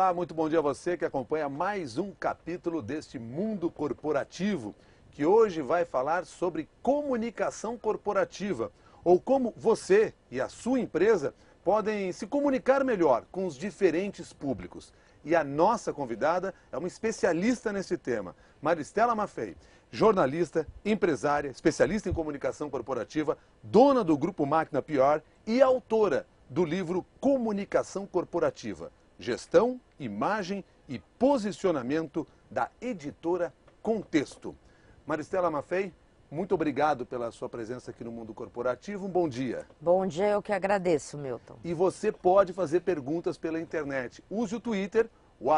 Olá, muito bom dia a você que acompanha mais um capítulo deste mundo corporativo, que hoje vai falar sobre comunicação corporativa, ou como você e a sua empresa podem se comunicar melhor com os diferentes públicos. E a nossa convidada é uma especialista nesse tema, Maristela Maffei, jornalista, empresária, especialista em comunicação corporativa, dona do Grupo Máquina PR e autora do livro Comunicação Corporativa, Gestão, Imagem e Posicionamento, da editora Contexto. Maristela Maffei, muito obrigado pela sua presença aqui no Mundo Corporativo. Um bom dia. Bom dia, eu que agradeço, Milton. E você pode fazer perguntas pela internet. Use o Twitter, o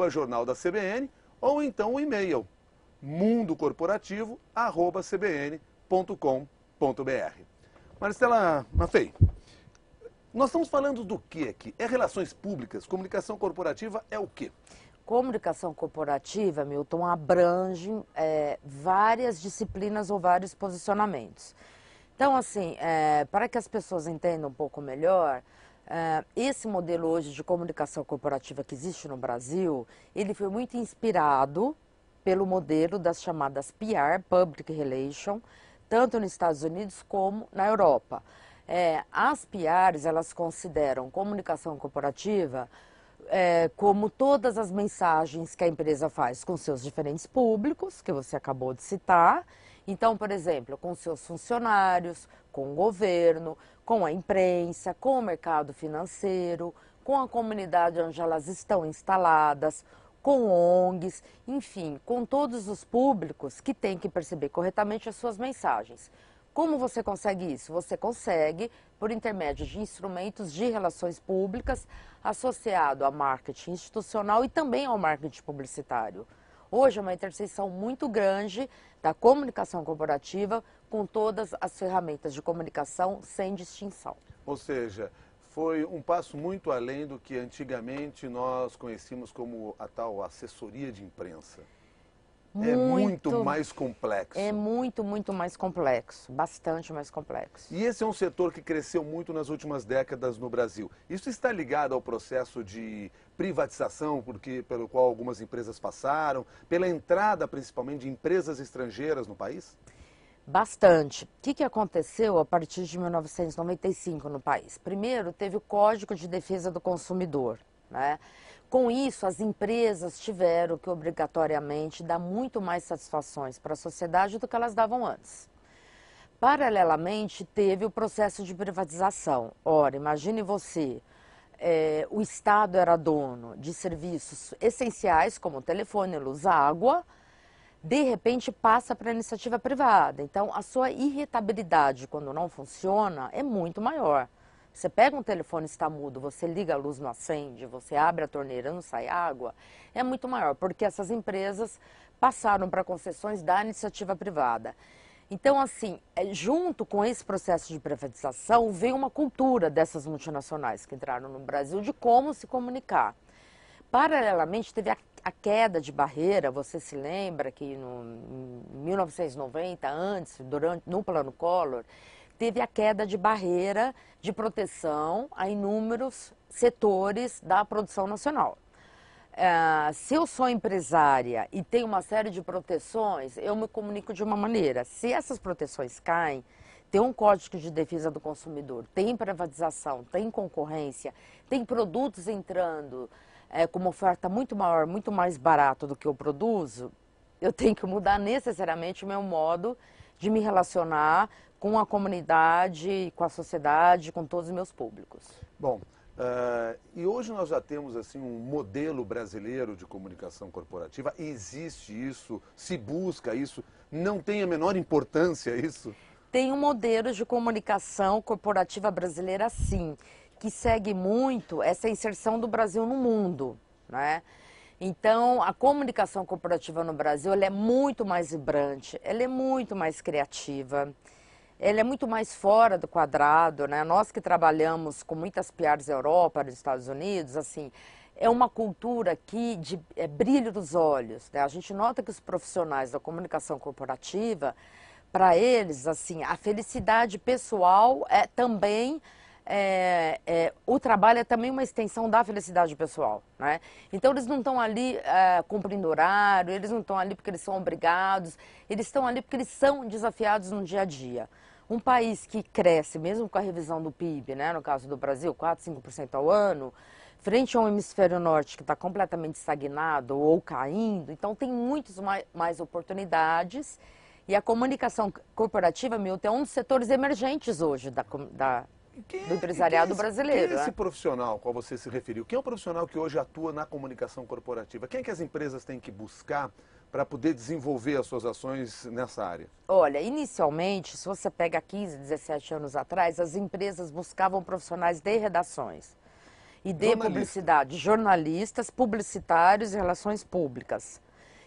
@Jornal da CBN, ou então o e-mail, mundocorporativo@cbn.com.br. Maristela Maffei, nós estamos falando do que aqui? É relações públicas? Comunicação corporativa é o quê? Comunicação corporativa, Milton, abrange várias disciplinas ou vários posicionamentos. Então, assim, para que as pessoas entendam um pouco melhor, esse modelo hoje de comunicação corporativa que existe no Brasil, ele foi muito inspirado pelo modelo das chamadas PR, Public Relations, tanto nos Estados Unidos como na Europa. As PRs, elas consideram comunicação corporativa como todas as mensagens que a empresa faz com seus diferentes públicos, que você acabou de citar. Então, por exemplo, com seus funcionários, com o governo, com a imprensa, com o mercado financeiro, com a comunidade onde elas estão instaladas, com ONGs, enfim, com todos os públicos que têm que perceber corretamente as suas mensagens. Como você consegue isso? Você consegue por intermédio de instrumentos de relações públicas associado a marketing institucional e também ao marketing publicitário. Hoje é uma interseção muito grande da comunicação corporativa com todas as ferramentas de comunicação sem distinção. Ou seja, foi um passo muito além do que antigamente nós conhecíamos como a tal assessoria de imprensa. É muito mais complexo. É muito mais complexo, bastante mais complexo. E esse é um setor que cresceu muito nas últimas décadas no Brasil. Isso está ligado ao processo de privatização pelo qual algumas empresas passaram, pela entrada principalmente de empresas estrangeiras no país? Bastante. O que aconteceu a partir de 1995 no país? Primeiro, teve o Código de Defesa do Consumidor, né? Com isso, as empresas tiveram que obrigatoriamente dar muito mais satisfações para a sociedade do que elas davam antes. Paralelamente, teve o processo de privatização. Ora, imagine você, o Estado era dono de serviços essenciais como telefone, luz, água, de repente passa para a iniciativa privada. Então, a sua irritabilidade quando não funciona é muito maior. Você pega um telefone, está mudo, você liga a luz, não acende, você abre a torneira, não sai água, é muito maior, porque essas empresas passaram para concessões da iniciativa privada. Então, assim, junto com esse processo de privatização, veio uma cultura dessas multinacionais que entraram no Brasil de como se comunicar. Paralelamente, teve a queda de barreira, você se lembra que em 1990, no Plano Collor, teve a queda de barreira de proteção a inúmeros setores da produção nacional. Se eu sou empresária e tenho uma série de proteções, eu me comunico de uma maneira. Se essas proteções caem, tem um Código de Defesa do Consumidor, tem privatização, tem concorrência, tem produtos entrando com uma oferta muito maior, muito mais barato do que eu produzo, eu tenho que mudar necessariamente o meu modo de me relacionar com a comunidade, com a sociedade, com todos os meus públicos. Bom, e hoje nós já temos assim um modelo brasileiro de comunicação corporativa. Existe isso? Se busca isso? Não tem a menor importância isso? Tem um modelo de comunicação corporativa brasileira, sim, que segue muito essa inserção do Brasil no mundo, né? Então, a comunicação corporativa no Brasil, ela é muito mais vibrante, ela é muito mais criativa, ela é muito mais fora do quadrado, né? Nós que trabalhamos com muitas PRs na Europa, nos Estados Unidos, assim, é uma cultura aqui de brilho dos olhos, né? A gente nota que os profissionais da comunicação corporativa, para eles, assim, a felicidade pessoal também o trabalho é também uma extensão da felicidade pessoal, né? Então eles não estão ali cumprindo horário, eles não estão ali porque eles são obrigados, eles estão ali porque eles são desafiados no dia a dia. Um país que cresce, mesmo com a revisão do PIB, né, no caso do Brasil, 4, 5% ao ano, frente a um hemisfério norte que está completamente estagnado ou caindo, então tem muitas mais oportunidades. E a comunicação corporativa, Milton, é um dos setores emergentes hoje do empresariado brasileiro. Quem é esse profissional ao qual você se referiu? Quem é o profissional que hoje atua na comunicação corporativa? Quem é que as empresas têm que buscar para poder desenvolver as suas ações nessa área? Olha, inicialmente, se você pega 15, 17 anos atrás, as empresas buscavam profissionais de redações e de publicidade, jornalistas, publicitários e relações públicas,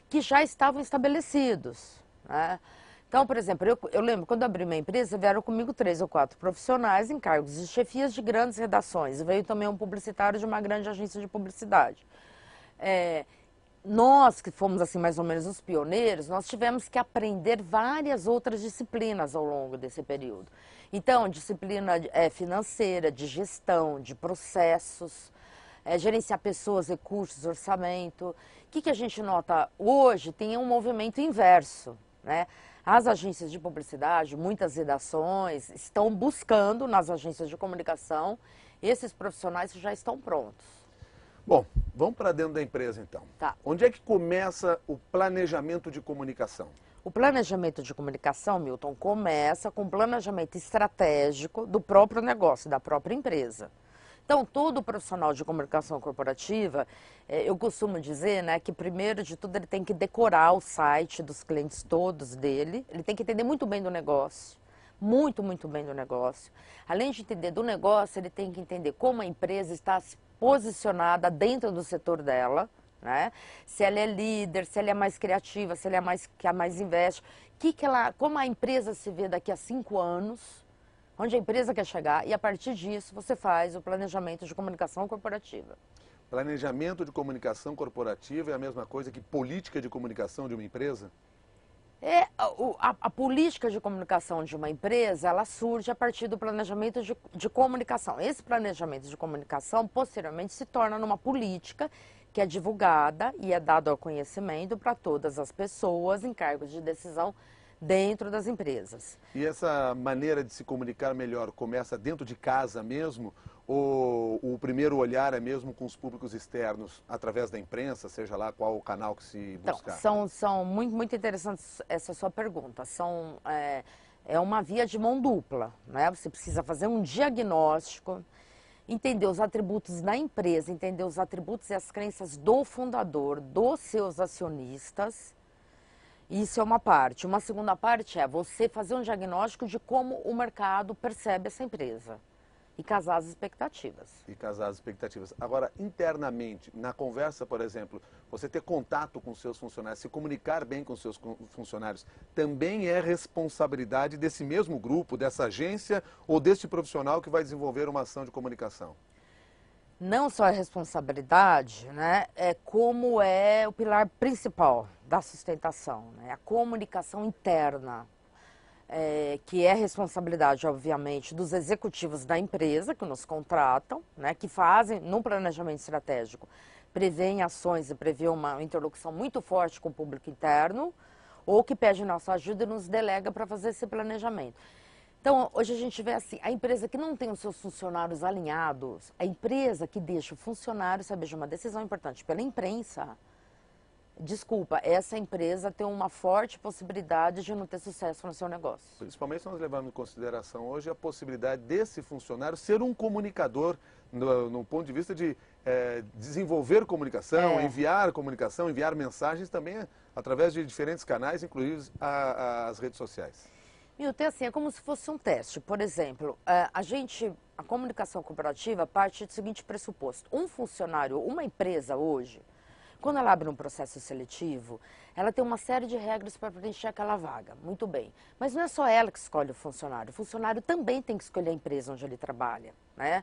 que já estavam estabelecidos, né? Então, por exemplo, eu lembro, quando eu abri minha empresa, vieram comigo 3 ou 4 profissionais em cargos de chefias de grandes redações. Veio também um publicitário de uma grande agência de publicidade. Nós, que fomos assim mais ou menos os pioneiros, nós tivemos que aprender várias outras disciplinas ao longo desse período. Então, disciplina financeira, de gestão, de processos, gerenciar pessoas, recursos, orçamento. O que a gente nota hoje? Tem um movimento inverso, né? As agências de publicidade, muitas redações, estão buscando nas agências de comunicação esses profissionais que já estão prontos. Bom, vamos para dentro da empresa então. Tá. Onde é que começa o planejamento de comunicação? O planejamento de comunicação, Milton, começa com o planejamento estratégico do próprio negócio, da própria empresa. Então, todo profissional de comunicação corporativa, eu costumo dizer, né, que primeiro de tudo ele tem que decorar o site dos clientes todos dele, ele tem que entender muito bem do negócio, muito, muito bem do negócio. Além de entender do negócio, ele tem que entender como a empresa está posicionada dentro do setor dela, né? Se ela é líder, se ela é mais criativa, se ela é que a mais investe, como a empresa se vê daqui a 5 anos, onde a empresa quer chegar, e a partir disso você faz o planejamento de comunicação corporativa. Planejamento de comunicação corporativa é a mesma coisa que política de comunicação de uma empresa? A política de comunicação de uma empresa, ela surge a partir do planejamento de comunicação. Esse planejamento de comunicação, posteriormente, se torna numa política que é divulgada e é dado ao conhecimento para todas as pessoas em cargos de decisão dentro das empresas. E essa maneira de se comunicar melhor começa dentro de casa mesmo? Ou o primeiro olhar é mesmo com os públicos externos, através da imprensa, seja lá qual o canal que se buscar? Então, são muito, muito interessantes essa sua pergunta. É uma via de mão dupla, né? Você precisa fazer um diagnóstico, entender os atributos da empresa, entender os atributos e as crenças do fundador, dos seus acionistas. Isso é uma parte. Uma segunda parte é você fazer um diagnóstico de como o mercado percebe essa empresa e casar as expectativas. E casar as expectativas. Agora, internamente, na conversa, por exemplo, você ter contato com seus funcionários, se comunicar bem com seus funcionários, também é responsabilidade desse mesmo grupo, dessa agência ou deste profissional que vai desenvolver uma ação de comunicação? Não só a responsabilidade, né, como é o pilar principal da sustentação, né, a comunicação interna, que é responsabilidade, obviamente, dos executivos da empresa que nos contratam, né, que fazem, no planejamento estratégico, prevêem ações e prevê uma interlocução muito forte com o público interno, ou que pede nossa ajuda e nos delega para fazer esse planejamento. Então, hoje a gente vê assim, a empresa que não tem os seus funcionários alinhados, a empresa que deixa o funcionário saber de uma decisão importante pela imprensa, desculpa, essa empresa tem uma forte possibilidade de não ter sucesso no seu negócio. Principalmente nós levamos em consideração hoje a possibilidade desse funcionário ser um comunicador no ponto de vista de desenvolver comunicação, enviar mensagens também através de diferentes canais, inclusive as redes sociais. Milton, assim, é como se fosse um teste. Por exemplo, a comunicação corporativa parte do seguinte pressuposto. Um funcionário, uma empresa hoje, quando ela abre um processo seletivo, ela tem uma série de regras para preencher aquela vaga. Muito bem. Mas não é só ela que escolhe o funcionário também tem que escolher a empresa onde ele trabalha, né?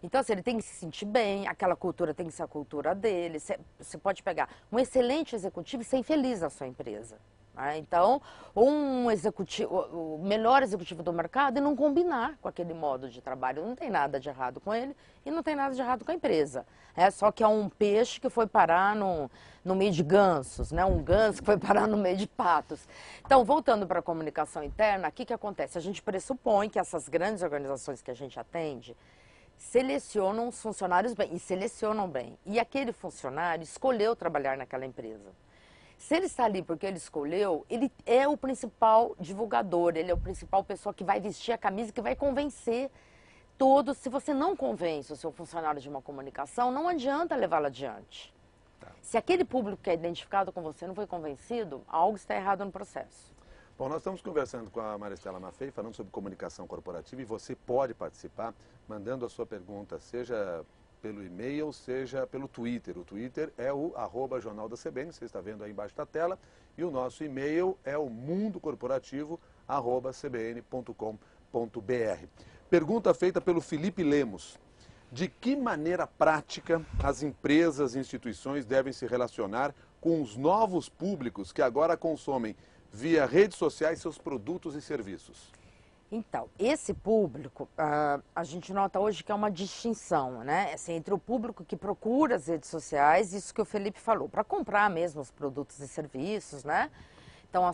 Então, assim, ele tem que se sentir bem, aquela cultura tem que ser a cultura dele. Você pode pegar um excelente executivo e ser infeliz na sua empresa, Né? Então, um executivo, o melhor executivo do mercado é não combinar com aquele modo de trabalho. Não tem nada de errado com ele e não tem nada de errado com a empresa. Só que é um peixe que foi parar no meio de gansos, né? Um ganso que foi parar no meio de patos. Então, voltando para a comunicação interna, o que acontece? A gente pressupõe que essas grandes organizações que a gente atende selecionam os funcionários bem, e selecionam bem. E aquele funcionário escolheu trabalhar naquela empresa. Se ele está ali porque ele escolheu, ele é o principal divulgador, ele é o principal pessoa que vai vestir a camisa, que vai convencer todos. Se você não convence o seu funcionário de uma comunicação, não adianta levá-lo adiante. Se aquele público que é identificado com você não foi convencido, algo está errado no processo. Bom, nós estamos conversando com a Maristela Maffei, falando sobre comunicação corporativa, e você pode participar mandando a sua pergunta, seja pelo e-mail, seja pelo Twitter. O Twitter é o @Jornal da CBN, você está vendo aí embaixo da tela, e o nosso e-mail é o mundocorporativo@cbn.com.br. Pergunta feita pelo Felipe Lemos. De que maneira prática as empresas e instituições devem se relacionar com os novos públicos que agora consomem via redes sociais seus produtos e serviços? Então, esse público, a gente nota hoje que é uma distinção, né? Assim, entre o público que procura as redes sociais, isso que o Felipe falou, para comprar mesmo os produtos e serviços, né? Então,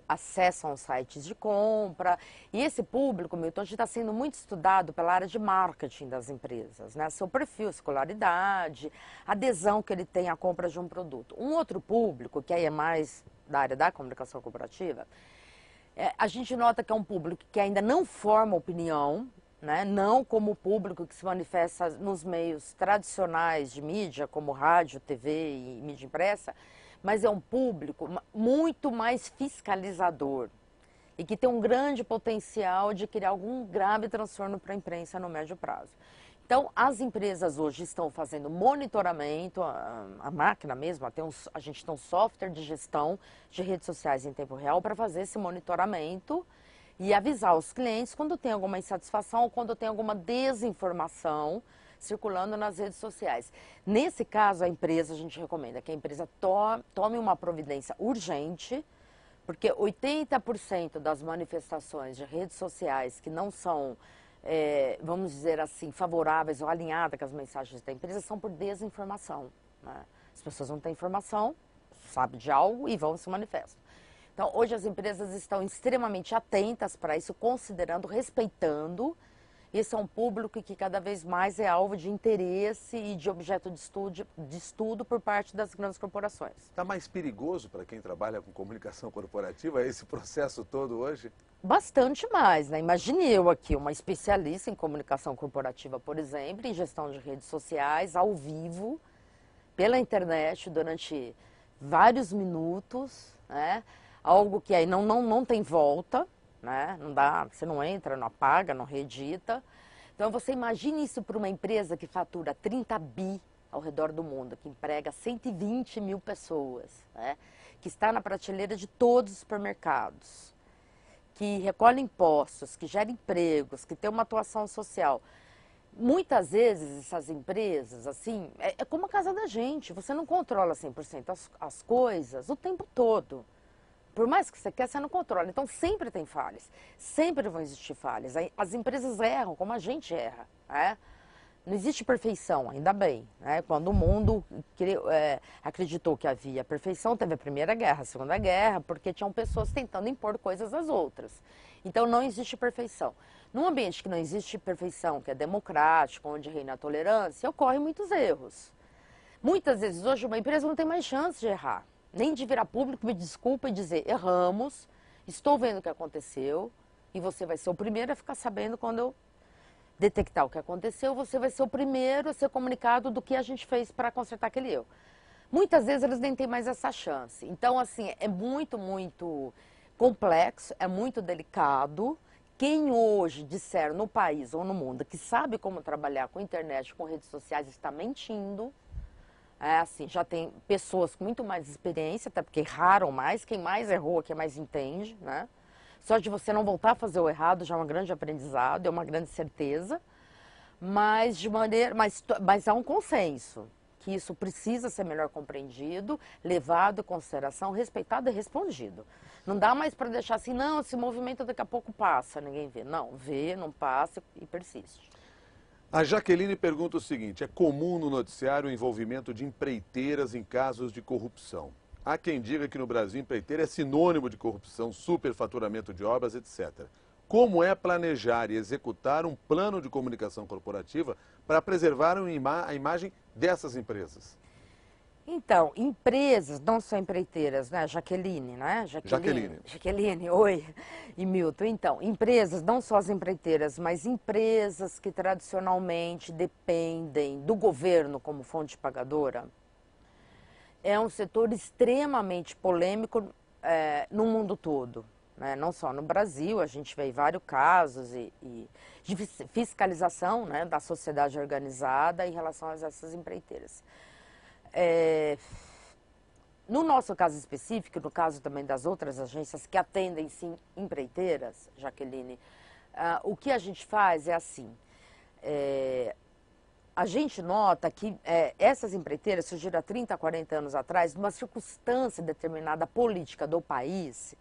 acessam sites de compra. E esse público, Milton, hoje está sendo muito estudado pela área de marketing das empresas, né? Seu perfil, escolaridade, adesão que ele tem à compra de um produto. Um outro público, que aí é mais da área da comunicação corporativa, a gente nota que é um público que ainda não forma opinião, né? Não como o público que se manifesta nos meios tradicionais de mídia, como rádio, TV e mídia impressa, mas é um público muito mais fiscalizador e que tem um grande potencial de criar algum grave transtorno para a imprensa no médio prazo. Então, as empresas hoje estão fazendo monitoramento, a máquina mesmo, a gente tem um software de gestão de redes sociais em tempo real para fazer esse monitoramento e avisar os clientes quando tem alguma insatisfação ou quando tem alguma desinformação circulando nas redes sociais. Nesse caso, a gente recomenda que a empresa tome uma providência urgente, porque 80% das manifestações de redes sociais que não são vamos dizer assim, favoráveis ou alinhadas com as mensagens da empresa são por desinformação. Né? As pessoas não têm informação, sabem de algo e vão e se manifestam. Então, hoje as empresas estão extremamente atentas para isso, considerando, respeitando. Esse é um público que cada vez mais é alvo de interesse e de objeto de estudo por parte das grandes corporações. Está mais perigoso para quem trabalha com comunicação corporativa esse processo todo hoje? Bastante mais, né? Imagine eu aqui, uma especialista em comunicação corporativa, por exemplo, em gestão de redes sociais, ao vivo, pela internet, durante vários minutos, né? Algo que aí não tem volta, né? Não dá, você não entra, não apaga, não reedita. Então você imagine isso para uma empresa que fatura 30 bi ao redor do mundo, que emprega 120 mil pessoas, né? Que está na prateleira de todos os supermercados, que recolhe impostos, que gera empregos, que tem uma atuação social. Muitas vezes essas empresas, assim, é como a casa da gente, você não controla 100% as coisas o tempo todo. Por mais que você quer, você não controla. Então, sempre tem falhas. Sempre vão existir falhas. As empresas erram, como a gente erra. Né? Não existe perfeição, ainda bem. Né? Quando o mundo acreditou que havia perfeição, teve a Primeira Guerra, a Segunda Guerra, porque tinham pessoas tentando impor coisas às outras. Então, não existe perfeição. Num ambiente que não existe perfeição, que é democrático, onde reina a tolerância, ocorrem muitos erros. Muitas vezes, hoje, uma empresa não tem mais chance de errar. Nem de virar público, me desculpa e dizer, erramos, estou vendo o que aconteceu, e você vai ser o primeiro a ficar sabendo quando eu detectar o que aconteceu, você vai ser o primeiro a ser comunicado do que a gente fez para consertar aquele erro. Muitas vezes eles nem têm mais essa chance. Então, assim, é muito, muito complexo, é muito delicado. Quem hoje disser no país ou no mundo que sabe como trabalhar com internet, com redes sociais, está mentindo. Assim, já tem pessoas com muito mais experiência, até porque erraram mais, quem mais errou é quem mais entende, né? Só de você não voltar a fazer o errado já é um grande aprendizado, é uma grande certeza, mas há um consenso que isso precisa ser melhor compreendido, levado em consideração, respeitado e respondido. Não dá mais para deixar assim, não, esse movimento daqui a pouco passa, ninguém vê. Não, vê, não passa e persiste. A Jaqueline pergunta o seguinte: é comum no noticiário o envolvimento de empreiteiras em casos de corrupção. Há quem diga que no Brasil empreiteira é sinônimo de corrupção, superfaturamento de obras, etc. Como é planejar e executar um plano de comunicação corporativa para preservar a imagem dessas empresas? Então, empresas, não só empreiteiras, né, Jaqueline, né? Jaqueline, oi, e Milton. Então, empresas, não só as empreiteiras, mas empresas que tradicionalmente dependem do governo como fonte pagadora, é um setor extremamente polêmico no mundo todo, né? Não só no Brasil, a gente vê vários casos de fiscalização, né, da sociedade organizada em relação a essas empreiteiras. No nosso caso específico, no caso também das outras agências que atendem, sim, empreiteiras, Jaqueline, o que a gente faz é assim, a gente nota que essas empreiteiras surgiram há 30, 40 anos atrás, numa circunstância determinada política do país,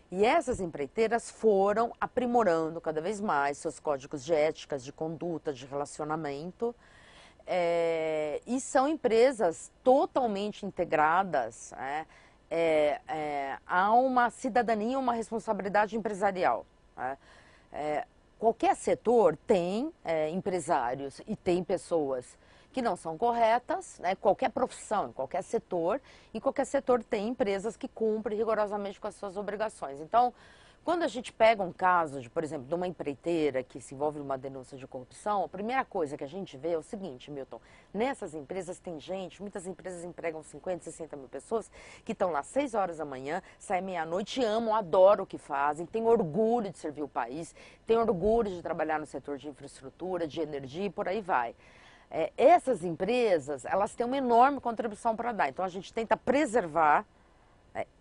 e essas empreiteiras foram aprimorando cada vez mais seus códigos de éticas, de conduta, de relacionamento, e são empresas totalmente integradas a uma cidadania, uma responsabilidade empresarial. Qualquer setor tem empresários e tem pessoas que não são corretas, né? Qualquer profissão, qualquer setor, e qualquer setor tem empresas que cumprem rigorosamente com as suas obrigações. Então, quando a gente pega um caso, por exemplo, de uma empreiteira que se envolve numa denúncia de corrupção, a primeira coisa que a gente vê é o seguinte, Milton, nessas empresas tem gente, muitas empresas empregam 50, 60 mil pessoas, que estão lá 6 horas da manhã, saem meia-noite, amam, adoram o que fazem, têm orgulho de servir o país, têm orgulho de trabalhar no setor de infraestrutura, de energia e por aí vai. Essas empresas, elas têm uma enorme contribuição para dar, então a gente tenta preservar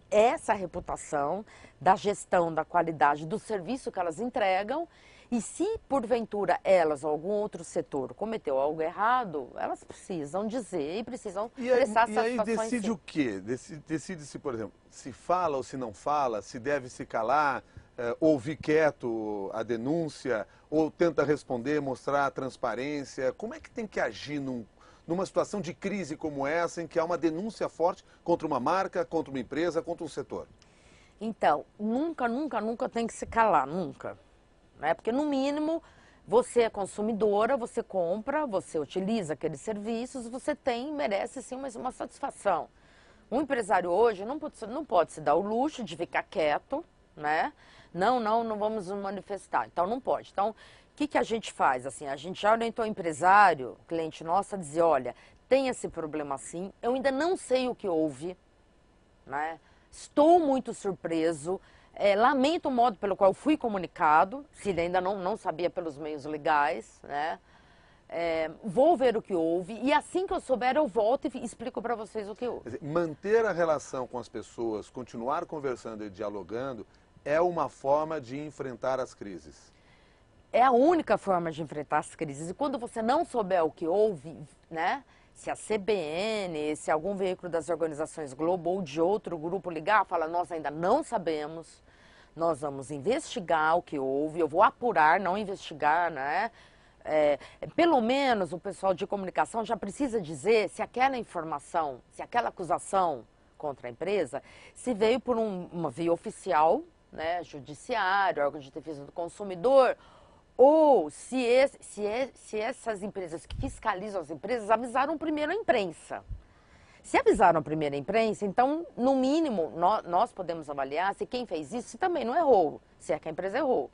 essa reputação da gestão, da qualidade do serviço que elas entregam, e se porventura elas ou algum outro setor cometeu algo errado, elas precisam dizer e precisam prestar satisfações. E aí decide o quê? Decide-se, por exemplo, se fala ou se não fala, se deve se calar, ouvir quieto a denúncia, ou tenta responder, mostrar transparência. Como é que tem que agir numa situação de crise como essa, em que há uma denúncia forte contra uma marca, contra uma empresa, contra um setor? Então, nunca, nunca, nunca tem que se calar, nunca. Né? Porque, no mínimo, você é consumidora, você compra, você utiliza aqueles serviços, você merece sim uma satisfação. Um empresário hoje não pode se dar o luxo de ficar quieto, né? Não vamos nos manifestar. Então, não pode. Então, o que a gente faz? Assim, a gente já orientou o empresário, cliente nosso, a dizer, olha, tem esse problema assim, eu ainda não sei o que houve, né? Estou muito surpreso, lamento o modo pelo qual fui comunicado, se ele ainda não sabia pelos meios legais, né? Vou ver o que houve e assim que eu souber eu volto e explico para vocês o que houve. Quer dizer, manter a relação com as pessoas, continuar conversando e dialogando, é uma forma de enfrentar as crises. É a única forma de enfrentar as crises. E quando você não souber o que houve, né? Se a CBN, se algum veículo das organizações Globo ou de outro grupo ligar, fala, nós ainda não sabemos, nós vamos investigar o que houve, eu vou apurar, não investigar, né? Pelo menos o pessoal de comunicação já precisa dizer se aquela informação, se aquela acusação contra a empresa, se veio por uma via oficial, né? Judiciário, órgão de defesa do consumidor, ou se essas empresas que fiscalizam as empresas avisaram primeiro a imprensa. Se avisaram primeiro a imprensa, então, no mínimo, nós podemos avaliar se quem fez isso se também não errou, se é que a empresa errou.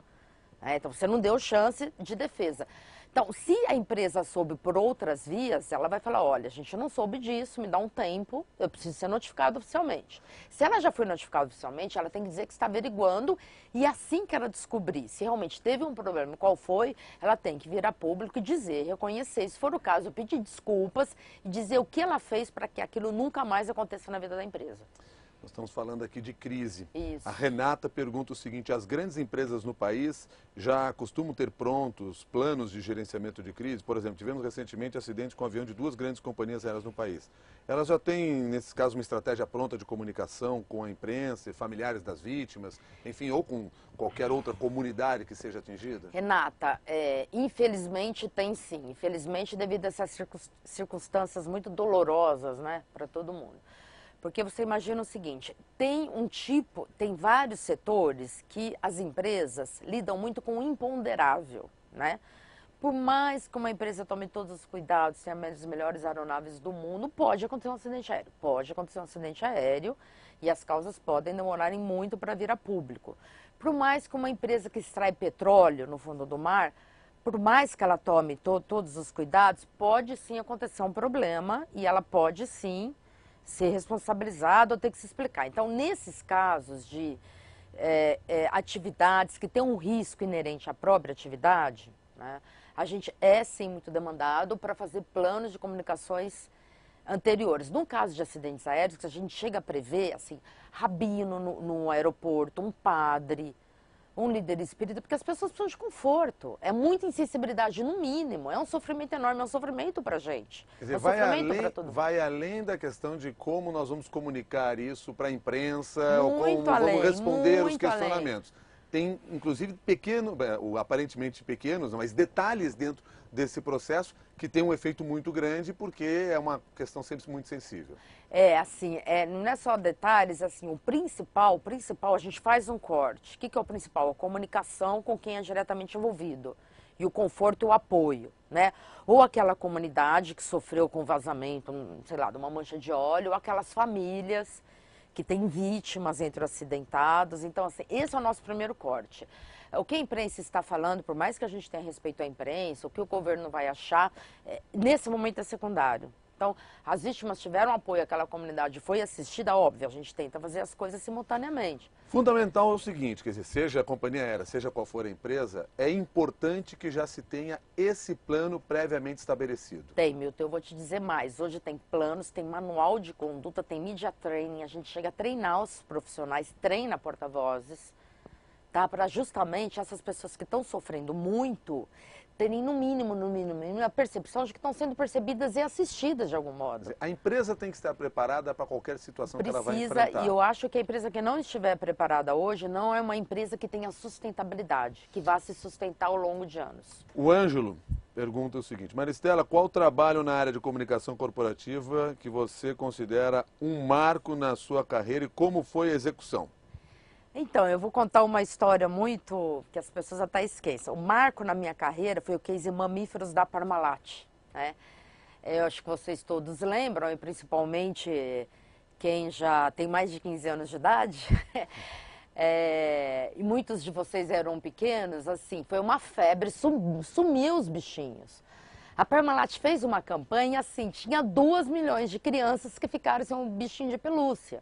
Então, você não deu chance de defesa. Então, se a empresa soube por outras vias, ela vai falar, olha, a gente não soube disso, me dá um tempo, eu preciso ser notificado oficialmente. Se ela já foi notificada oficialmente, ela tem que dizer que está averiguando e assim que ela descobrir se realmente teve um problema, qual foi, ela tem que vir a público e dizer, reconhecer, se for o caso, pedir desculpas e dizer o que ela fez para que aquilo nunca mais aconteça na vida da empresa. Nós estamos falando aqui de crise. Isso. A Renata pergunta o seguinte: as grandes empresas no país já costumam ter prontos planos de gerenciamento de crise? Por exemplo, tivemos recentemente acidente com um avião de duas grandes companhias aéreas no país. Elas já têm, nesse caso, uma estratégia pronta de comunicação com a imprensa, familiares das vítimas, enfim, ou com qualquer outra comunidade que seja atingida? Renata, infelizmente tem sim. Infelizmente devido a essas circunstâncias muito dolorosas, né, para todo mundo. Porque você imagina o seguinte, tem vários setores que as empresas lidam muito com o imponderável, né? Por mais que uma empresa tome todos os cuidados, tenha as melhores aeronaves do mundo, pode acontecer um acidente aéreo. Pode acontecer um acidente aéreo e as causas podem demorarem muito para vir a público. Por mais que uma empresa que extrai petróleo no fundo do mar, por mais que ela tome todos os cuidados, pode sim acontecer um problema e ela pode sim ser responsabilizado ou ter que se explicar. Então, nesses casos de atividades que têm um risco inerente à própria atividade, né, a gente é sim muito demandado para fazer planos de comunicações anteriores. No caso de acidentes aéreos, a gente chega a prever, assim, rabino no aeroporto, um padre, um líder espírita, porque as pessoas precisam de conforto. É muita insensibilidade, no mínimo. É um sofrimento enorme, é um sofrimento para a gente. Quer dizer, é um sofrimento para todo mundo. vai além da questão de como nós vamos comunicar isso para a imprensa, ou como Muito além, vamos responder os muito questionamentos. Tem, inclusive, aparentemente pequenos, mas detalhes dentro desse processo que tem um efeito muito grande, porque é uma questão sempre muito sensível. Assim, não é só detalhes, assim, o principal, a gente faz um corte. O que é o principal? A comunicação com quem é diretamente envolvido. E o conforto e o apoio, né? Ou aquela comunidade que sofreu com vazamento, sei lá, de uma mancha de óleo, ou aquelas famílias que têm vítimas entre os acidentados. Então, assim, esse é o nosso primeiro corte. O que a imprensa está falando, por mais que a gente tenha respeito à imprensa, o que o governo vai achar, nesse momento é secundário. Então, as vítimas tiveram apoio, aquela comunidade foi assistida, óbvio, a gente tenta fazer as coisas simultaneamente. Fundamental é o seguinte, quer dizer, seja a companhia aérea, seja qual for a empresa, é importante que já se tenha esse plano previamente estabelecido. Tem, Milton, eu vou te dizer mais. Hoje tem planos, tem manual de conduta, tem media training, a gente chega a treinar os profissionais, treina porta-vozes, tá? Para justamente essas pessoas que estão sofrendo muito terem no mínimo, a percepção de que estão sendo percebidas e assistidas de algum modo. A empresa tem que estar preparada para qualquer situação que ela vai enfrentar. E eu acho que a empresa que não estiver preparada hoje não é uma empresa que tenha sustentabilidade, que vá se sustentar ao longo de anos. O Ângelo pergunta o seguinte: Maristela, qual trabalho na área de comunicação corporativa que você considera um marco na sua carreira e como foi a execução? Então, eu vou contar uma história muito que as pessoas até esqueçam. O marco na minha carreira foi o case mamíferos da Parmalat, né? Eu acho que vocês todos lembram, e principalmente quem já tem mais de 15 anos de idade, e muitos de vocês eram pequenos, assim, foi uma febre, sumiu os bichinhos. A Parmalat fez uma campanha, assim, tinha 2 milhões de crianças que ficaram sem um bichinho de pelúcia.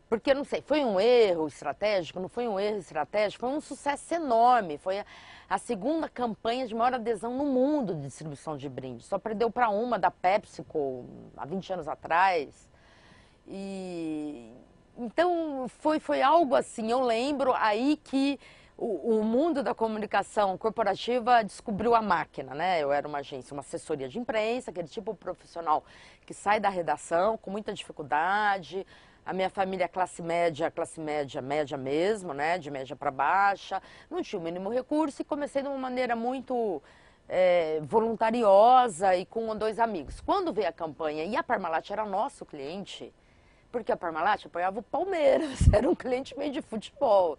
Porque, não sei, foi um erro estratégico, não foi um erro estratégico, foi um sucesso enorme. Foi a segunda campanha de maior adesão no mundo de distribuição de brindes. Só perdeu para uma da PepsiCo há 20 anos atrás. Então, foi algo assim, eu lembro aí que o mundo da comunicação corporativa descobriu a máquina, né? Eu era uma agência, uma assessoria de imprensa, aquele tipo profissional que sai da redação com muita dificuldade. A minha família é classe média mesmo, né? De média para baixa. Não tinha o mínimo recurso e comecei de uma maneira muito voluntariosa e com 2 amigos. Quando veio a campanha, e a Parmalat era nosso cliente, porque a Parmalat apoiava o Palmeiras, era um cliente meio de futebol.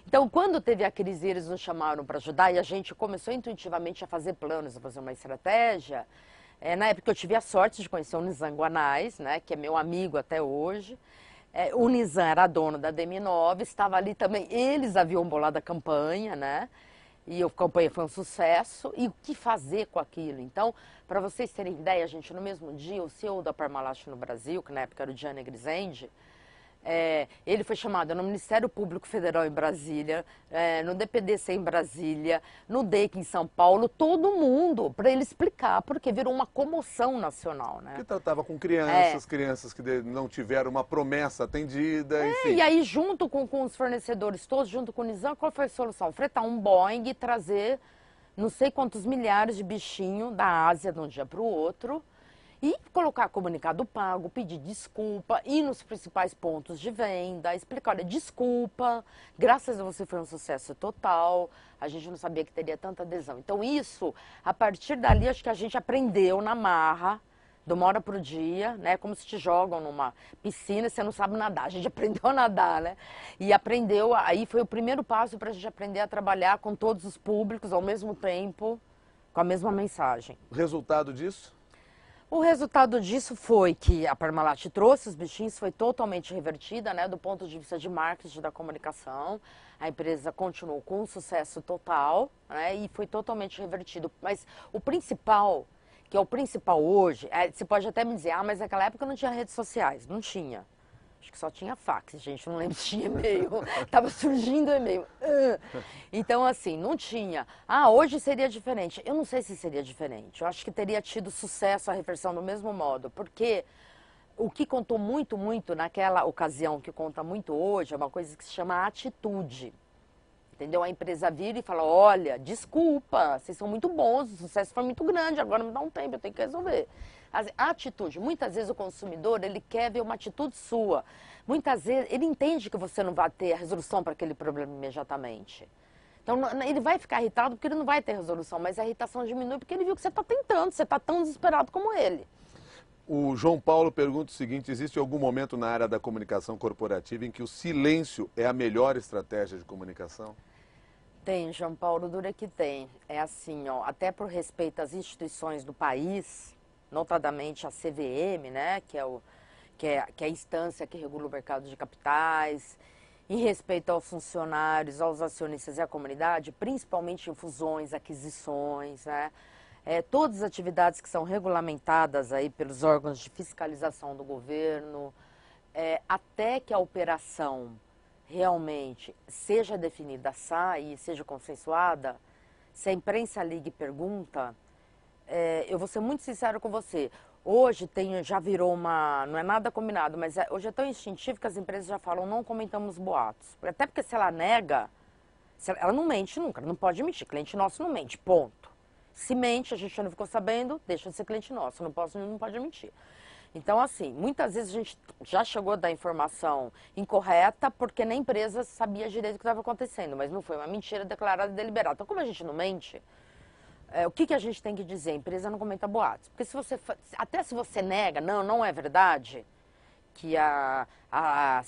Então, quando teve a crise, eles nos chamaram para ajudar e a gente começou intuitivamente a fazer planos, a fazer uma estratégia. Na época eu tive a sorte de conhecer o Nizam Guanais, né, que é meu amigo até hoje. O Nizam era dono da DM9, estava ali também, eles haviam bolado a campanha, né? E a campanha foi um sucesso. E o que fazer com aquilo? Então, para vocês terem ideia, gente, no mesmo dia, o CEO da Parmalat no Brasil, que na época era o Gianni Grisende, Ele foi chamado no Ministério Público Federal em Brasília, no DPDC em Brasília, no DEIC em São Paulo, todo mundo, para ele explicar, porque virou uma comoção nacional, né? Que tratava com crianças, crianças que não tiveram uma promessa atendida, enfim. E aí, junto com os fornecedores todos, junto com o Nizam, qual foi a solução? Fretar um Boeing e trazer não sei quantos milhares de bichinhos da Ásia de um dia para o outro, e colocar comunicado pago, pedir desculpa, ir nos principais pontos de venda, explicar, olha, desculpa, graças a você foi um sucesso total, a gente não sabia que teria tanta adesão. Então isso, a partir dali, acho que a gente aprendeu na marra, de uma hora para o dia, né? Como se te jogam numa piscina e você não sabe nadar. A gente aprendeu a nadar, né? E aprendeu, aí foi o primeiro passo para a gente aprender a trabalhar com todos os públicos ao mesmo tempo, com a mesma mensagem. O resultado disso? O resultado disso foi que a Parmalat trouxe os bichinhos, foi totalmente revertida, né, do ponto de vista de marketing da comunicação. A empresa continuou com um sucesso total, né, e foi totalmente revertido. Mas o principal, que é o principal hoje, você pode até me dizer, mas naquela época não tinha redes sociais. Não tinha. Acho que só tinha fax, gente, não lembro se tinha e-mail. Tava surgindo e-mail. Então, assim, não tinha. Hoje seria diferente. Eu não sei se seria diferente. Eu acho que teria tido sucesso a reversão do mesmo modo, porque o que contou muito, muito naquela ocasião, que conta muito hoje, é uma coisa que se chama atitude. Entendeu? A empresa vira e fala, olha, desculpa, vocês são muito bons, o sucesso foi muito grande, agora me dá um tempo, eu tenho que resolver. A atitude, muitas vezes o consumidor, ele quer ver uma atitude sua. Muitas vezes, ele entende que você não vai ter a resolução para aquele problema imediatamente. Então, ele vai ficar irritado porque ele não vai ter resolução, mas a irritação diminui porque ele viu que você está tentando, você está tão desesperado como ele. O João Paulo pergunta o seguinte, existe algum momento na área da comunicação corporativa em que o silêncio é a melhor estratégia de comunicação? Tem, João Paulo, dura que tem. É assim, ó, até por respeito às instituições do país, notadamente a CVM, né, que é a instância que regula o mercado de capitais, em respeito aos funcionários, aos acionistas e à comunidade, principalmente em fusões, aquisições, né, todas as atividades que são regulamentadas aí pelos órgãos de fiscalização do governo, até que a operação realmente seja definida, saia e seja consensuada, se a imprensa liga e pergunta, eu vou ser muito sincero com você. Hoje já virou não é nada combinado, mas hoje é tão instintivo que as empresas já falam, não comentamos boatos. Até porque se ela nega, ela não mente nunca, não pode mentir. Cliente nosso não mente, ponto. Se mente, a gente não ficou sabendo, deixa de ser cliente nosso, não pode mentir. Então, assim, muitas vezes a gente já chegou a dar informação incorreta porque na empresa sabia direito o que estava acontecendo, mas não foi uma mentira declarada e deliberada. Então, como a gente não mente, o que a gente tem que dizer? A empresa não comenta boatos. Porque até se você nega, não é verdade que a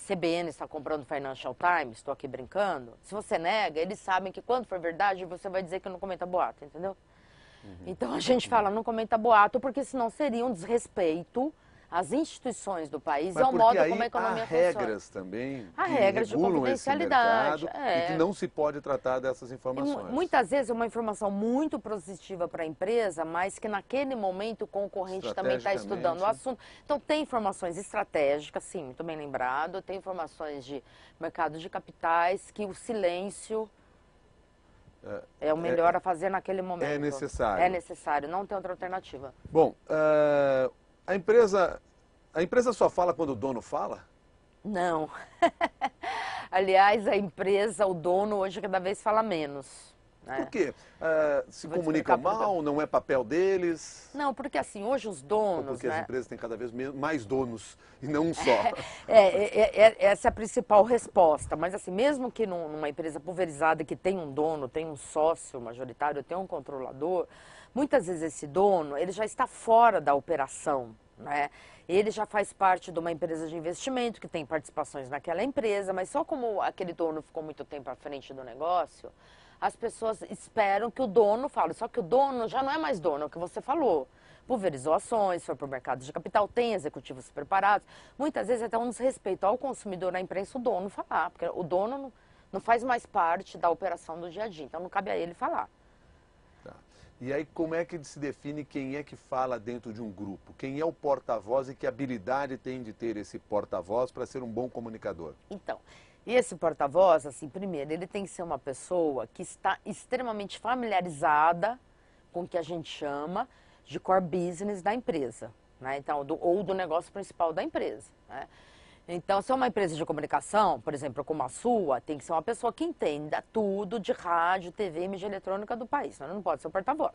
CBN está comprando o Financial Times, estou aqui brincando, se você nega, eles sabem que quando for verdade, você vai dizer que não comenta boato, entendeu? Então a gente fala, não comenta boato, porque senão seria um desrespeito às instituições do país e ao modo como a economia funciona. Há regras também Há regras de confidencialidade. E que não se pode tratar dessas informações. Muitas vezes é uma informação muito positiva para a empresa, mas que naquele momento o concorrente também está estudando o assunto. Então tem informações estratégicas, sim, muito bem lembrado, tem informações de mercado de capitais que o silêncio é o melhor a fazer naquele momento. É necessário. É necessário, não tem outra alternativa. Bom, a empresa só fala quando o dono fala? Não. Aliás, a empresa, o dono, hoje cada vez fala menos. Né? Por quê? Se comunicam mal, não é papel deles? Não, porque assim, hoje os donos... Ou porque as empresas têm cada vez mais donos e não um só. Essa é a principal resposta. Mas assim, mesmo que numa empresa pulverizada que tem um dono, tem um sócio majoritário, tem um controlador, muitas vezes esse dono, ele já está fora da operação, né? Ele já faz parte de uma empresa de investimento que tem participações naquela empresa, mas só como aquele dono ficou muito tempo à frente do negócio, as pessoas esperam que o dono fale. Só que o dono já não é mais dono, é o que você falou. Pulverizou ações, foi para o mercado de capital, tem executivos preparados. Muitas vezes até um desrespeito ao consumidor, à imprensa, o dono falar, porque o dono não faz mais parte da operação do dia a dia, então não cabe a ele falar. Tá. E aí como é que se define quem é que fala dentro de um grupo? Quem é o porta-voz e que habilidade tem de ter esse porta-voz para ser um bom comunicador? Então, esse porta-voz, assim, primeiro, ele tem que ser uma pessoa que está extremamente familiarizada com o que a gente chama de core business da empresa, né? Então, ou do negócio principal da empresa, né? Então, se é uma empresa de comunicação, por exemplo, como a sua, tem que ser uma pessoa que entenda tudo de rádio, TV e mídia eletrônica do país, não pode ser o porta-voz.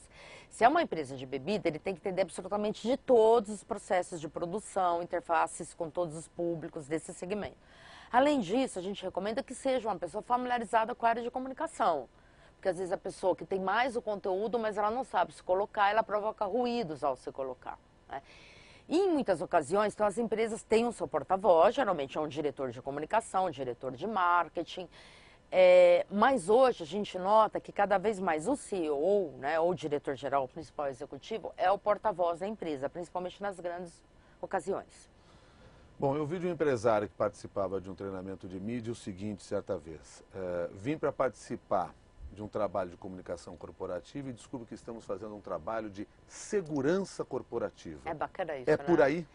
Se é uma empresa de bebida, ele tem que entender absolutamente de todos os processos de produção, interfaces com todos os públicos desse segmento. Além disso, a gente recomenda que seja uma pessoa familiarizada com a área de comunicação. Porque às vezes a pessoa que tem mais o conteúdo, mas ela não sabe se colocar, ela provoca ruídos ao se colocar, né? E em muitas ocasiões, então, as empresas têm o seu porta-voz, geralmente é um diretor de comunicação, um diretor de marketing. Mas hoje a gente nota que cada vez mais o CEO, né, ou o diretor-geral, o principal executivo, é o porta-voz da empresa, principalmente nas grandes ocasiões. Bom, eu vi de um empresário que participava de um treinamento de mídia o seguinte, certa vez. Vim para participar de um trabalho de comunicação corporativa e descubro que estamos fazendo um trabalho de segurança corporativa. É bacana isso, É né? por aí?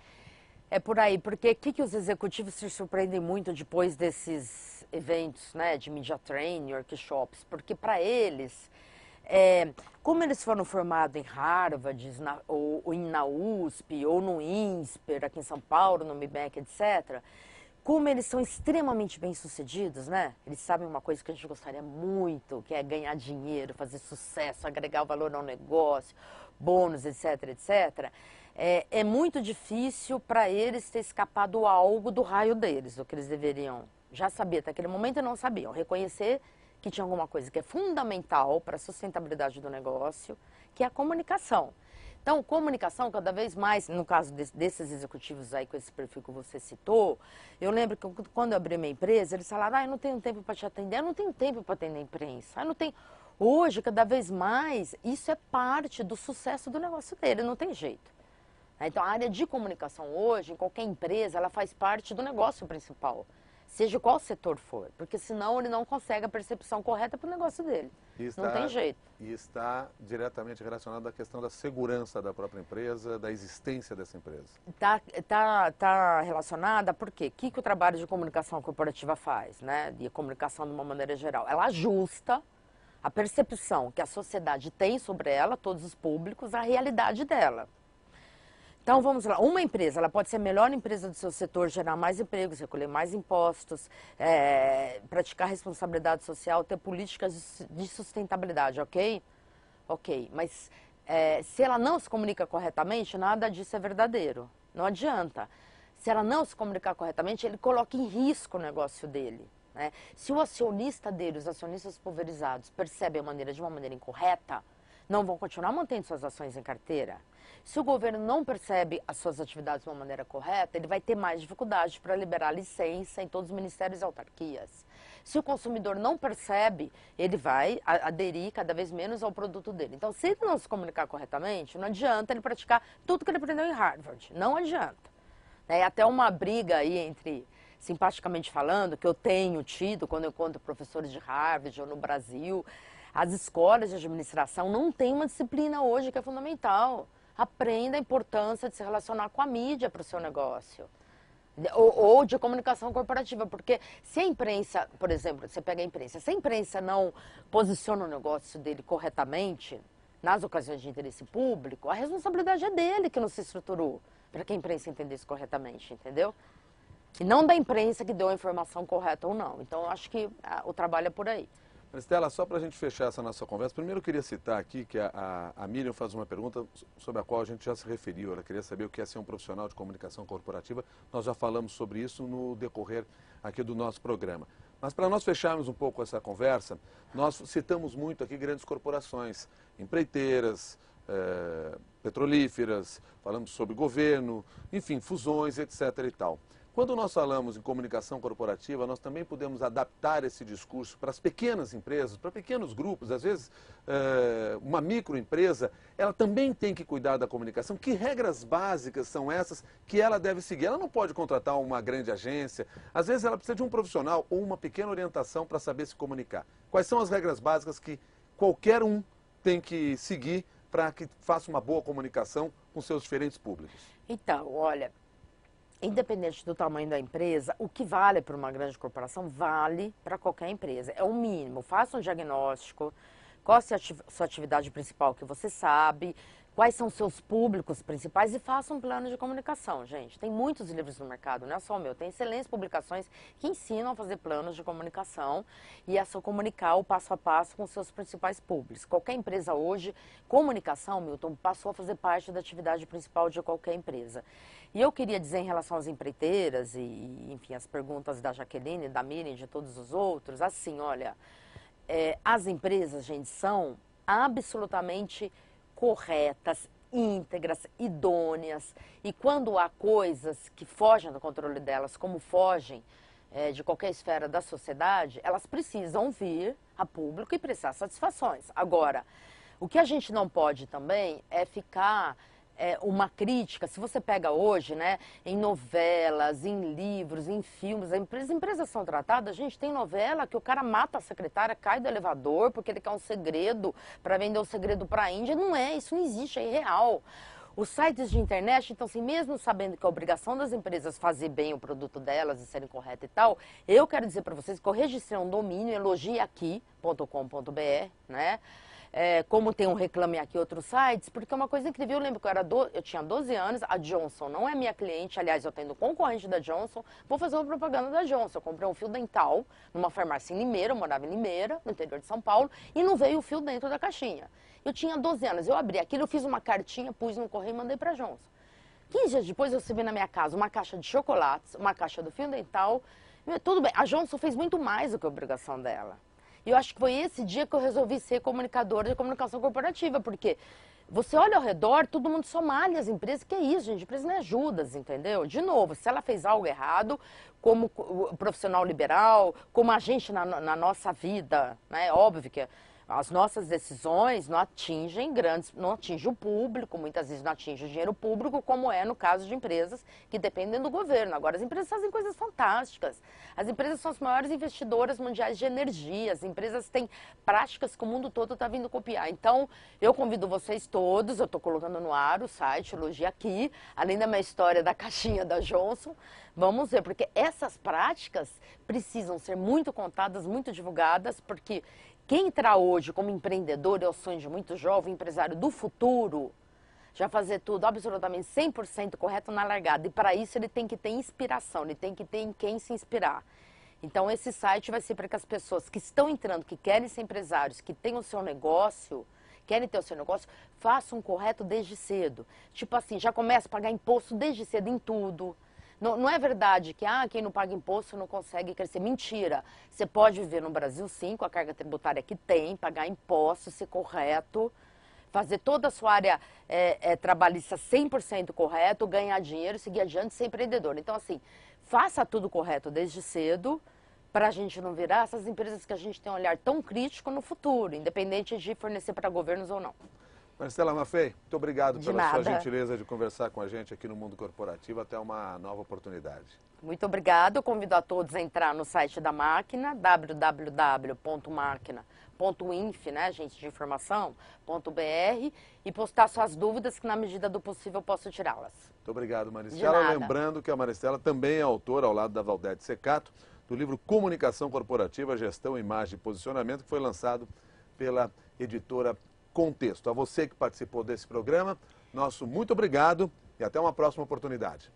É por aí, porque o que os executivos se surpreendem muito depois desses eventos, né, de media training, workshops, porque para eles, como eles foram formados em Harvard, ou na USP, ou no INSPER, aqui em São Paulo, no MIBEC, etc., como eles são extremamente bem-sucedidos, né? Eles sabem uma coisa que a gente gostaria muito, que é ganhar dinheiro, fazer sucesso, agregar valor ao negócio, bônus, etc, etc. É muito difícil para eles ter escapado algo do raio deles, do que eles deveriam já saber até aquele momento e não sabiam. Reconhecer que tinha alguma coisa que é fundamental para a sustentabilidade do negócio, que é a comunicação. Então, comunicação cada vez mais, no caso desses executivos aí com esse perfil que você citou, eu lembro que quando eu abri minha empresa, eles falaram, eu não tenho tempo para te atender, eu não tenho tempo para atender a imprensa, eu não tenho... Hoje, cada vez mais, isso é parte do sucesso do negócio dele, não tem jeito. Então, a área de comunicação hoje, em qualquer empresa, ela faz parte do negócio principal, seja qual setor for, porque senão ele não consegue a percepção correta para o negócio dele. Não tem jeito. E está diretamente relacionado à questão da segurança da própria empresa, da existência dessa empresa. Tá relacionada porque o que o trabalho de comunicação corporativa faz, né? De comunicação de uma maneira geral? Ela ajusta a percepção que a sociedade tem sobre ela, todos os públicos, à realidade dela. Então, vamos lá, uma empresa, ela pode ser a melhor empresa do seu setor, gerar mais empregos, recolher mais impostos, praticar responsabilidade social, ter políticas de sustentabilidade, ok? Ok, mas se ela não se comunica corretamente, nada disso é verdadeiro, não adianta. Se ela não se comunicar corretamente, ele coloca em risco o negócio dele, né? Se o acionista dele, os acionistas pulverizados, percebem de uma maneira incorreta, não vão continuar mantendo suas ações em carteira. Se o governo não percebe as suas atividades de uma maneira correta, ele vai ter mais dificuldade para liberar licença em todos os ministérios e autarquias. Se o consumidor não percebe, ele vai aderir cada vez menos ao produto dele. Então, se ele não se comunicar corretamente, não adianta ele praticar tudo que ele aprendeu em Harvard. Não adianta. É até uma briga aí entre, simpaticamente falando, que eu tenho tido quando eu encontro professores de Harvard ou no Brasil. As escolas de administração não têm uma disciplina hoje que é fundamental. Aprenda a importância de se relacionar com a mídia para o seu negócio. Ou de comunicação corporativa, porque se a imprensa, por exemplo, você pega a imprensa, se a imprensa não posiciona o negócio dele corretamente, nas ocasiões de interesse público, a responsabilidade é dele que não se estruturou para que a imprensa entendesse corretamente, entendeu? E não da imprensa que deu a informação correta ou não. Então, eu acho que o trabalho é por aí. Estela, só para a gente fechar essa nossa conversa, primeiro eu queria citar aqui que a Miriam faz uma pergunta sobre a qual a gente já se referiu. Ela queria saber o que é ser um profissional de comunicação corporativa. Nós já falamos sobre isso no decorrer aqui do nosso programa. Mas para nós fecharmos um pouco essa conversa, nós citamos muito aqui grandes corporações, empreiteiras, petrolíferas, falamos sobre governo, enfim, fusões, etc. e tal. Quando nós falamos em comunicação corporativa, nós também podemos adaptar esse discurso para as pequenas empresas, para pequenos grupos. Às vezes, uma microempresa, ela também tem que cuidar da comunicação. Que regras básicas são essas que ela deve seguir? Ela não pode contratar uma grande agência. Às vezes, ela precisa de um profissional ou uma pequena orientação para saber se comunicar. Quais são as regras básicas que qualquer um tem que seguir para que faça uma boa comunicação com seus diferentes públicos? Então, olha, independente do tamanho da empresa, o que vale para uma grande corporação vale para qualquer empresa. É o mínimo. Faça um diagnóstico, qual é a sua atividade principal que você sabe, quais são os seus públicos principais e faça um plano de comunicação, gente. Tem muitos livros no mercado, não é só o meu. Tem excelentes publicações que ensinam a fazer planos de comunicação e a se comunicar o passo a passo com os seus principais públicos. Qualquer empresa hoje, comunicação, Milton, passou a fazer parte da atividade principal de qualquer empresa. E eu queria dizer em relação às empreiteiras e enfim, as perguntas da Jaqueline, da Miriam e de todos os outros, assim, olha, as empresas, gente, são absolutamente corretas, íntegras, idôneas, e quando há coisas que fogem do controle delas, como fogem de qualquer esfera da sociedade, elas precisam vir a público e prestar satisfações. Agora, o que a gente não pode também é ficar uma crítica. Se você pega hoje, né, em novelas, em livros, em filmes, as empresas são tratadas, gente, tem novela que o cara mata a secretária, cai do elevador porque ele quer um segredo para vender o segredo para a Índia. Não é, isso não existe, é irreal. Os sites de internet, então assim, mesmo sabendo que é obrigação das empresas fazer bem o produto delas e serem corretas e tal, eu quero dizer para vocês que eu registrei um domínio, elogiaaqui.com.br, né? Como tem um Reclame Aqui outros sites, porque é uma coisa incrível. Eu lembro que eu tinha 12 anos, a Johnson não é minha cliente, aliás, eu tendo concorrente da Johnson, vou fazer uma propaganda da Johnson. Eu comprei um fio dental numa farmácia em Limeira, eu morava em Limeira, no interior de São Paulo, e não veio o fio dentro da caixinha. Eu tinha 12 anos, eu abri aquilo, eu fiz uma cartinha, pus no correio e mandei pra Johnson. 15 dias depois eu recebi na minha casa uma caixa de chocolates, uma caixa do fio dental, tudo bem, a Johnson fez muito mais do que a obrigação dela. E eu acho que foi esse dia que eu resolvi ser comunicadora de comunicação corporativa, porque você olha ao redor, todo mundo só malha as empresas, que é isso, gente, empresa não é Judas, entendeu? De novo, se ela fez algo errado, como profissional liberal, como agente na nossa vida, né? Óbvio que as nossas decisões não atingem não atingem o público, muitas vezes não atingem o dinheiro público, como é no caso de empresas que dependem do governo. Agora, as empresas fazem coisas fantásticas. As empresas são as maiores investidoras mundiais de energia, as empresas têm práticas que o mundo todo está vindo copiar. Então, eu convido vocês todos, eu estou colocando no ar o site Elogia Aqui, além da minha história da caixinha da Johnson, vamos ver, porque essas práticas precisam ser muito contadas, muito divulgadas, porque quem entrar hoje como empreendedor, é o sonho de muito jovem, empresário do futuro, já fazer tudo absolutamente 100% correto na largada. E para isso ele tem que ter inspiração, ele tem que ter em quem se inspirar. Então esse site vai ser para que as pessoas que estão entrando, que querem ser empresários, que têm o seu negócio, querem ter o seu negócio, façam correto desde cedo. Tipo assim, já começa a pagar imposto desde cedo em tudo. Não é verdade que quem não paga imposto não consegue crescer. Mentira. Você pode viver no Brasil, sim, com a carga tributária que tem, pagar impostos, ser correto, fazer toda a sua área trabalhista 100% correto, ganhar dinheiro, seguir adiante, ser empreendedor. Então, assim, faça tudo correto desde cedo, para a gente não virar essas empresas que a gente tem um olhar tão crítico no futuro, independente de fornecer para governos ou não. Maristela Maffei, muito obrigado pela nada. sua gentileza de conversar com a gente aqui no Mundo Corporativo. Até uma nova oportunidade. Muito obrigada. Eu convido a todos a entrar no site da máquina, www.máquina.inf, né, gente de informação.br, e postar suas dúvidas, que na medida do possível eu posso tirá-las. Muito obrigado, Maristela. Lembrando que a Maristela também é autora, ao lado da Valdete Secato, do livro Comunicação Corporativa, Gestão, Imagem e Posicionamento, que foi lançado pela editora Contexto. A você que participou desse programa, nosso muito obrigado e até uma próxima oportunidade.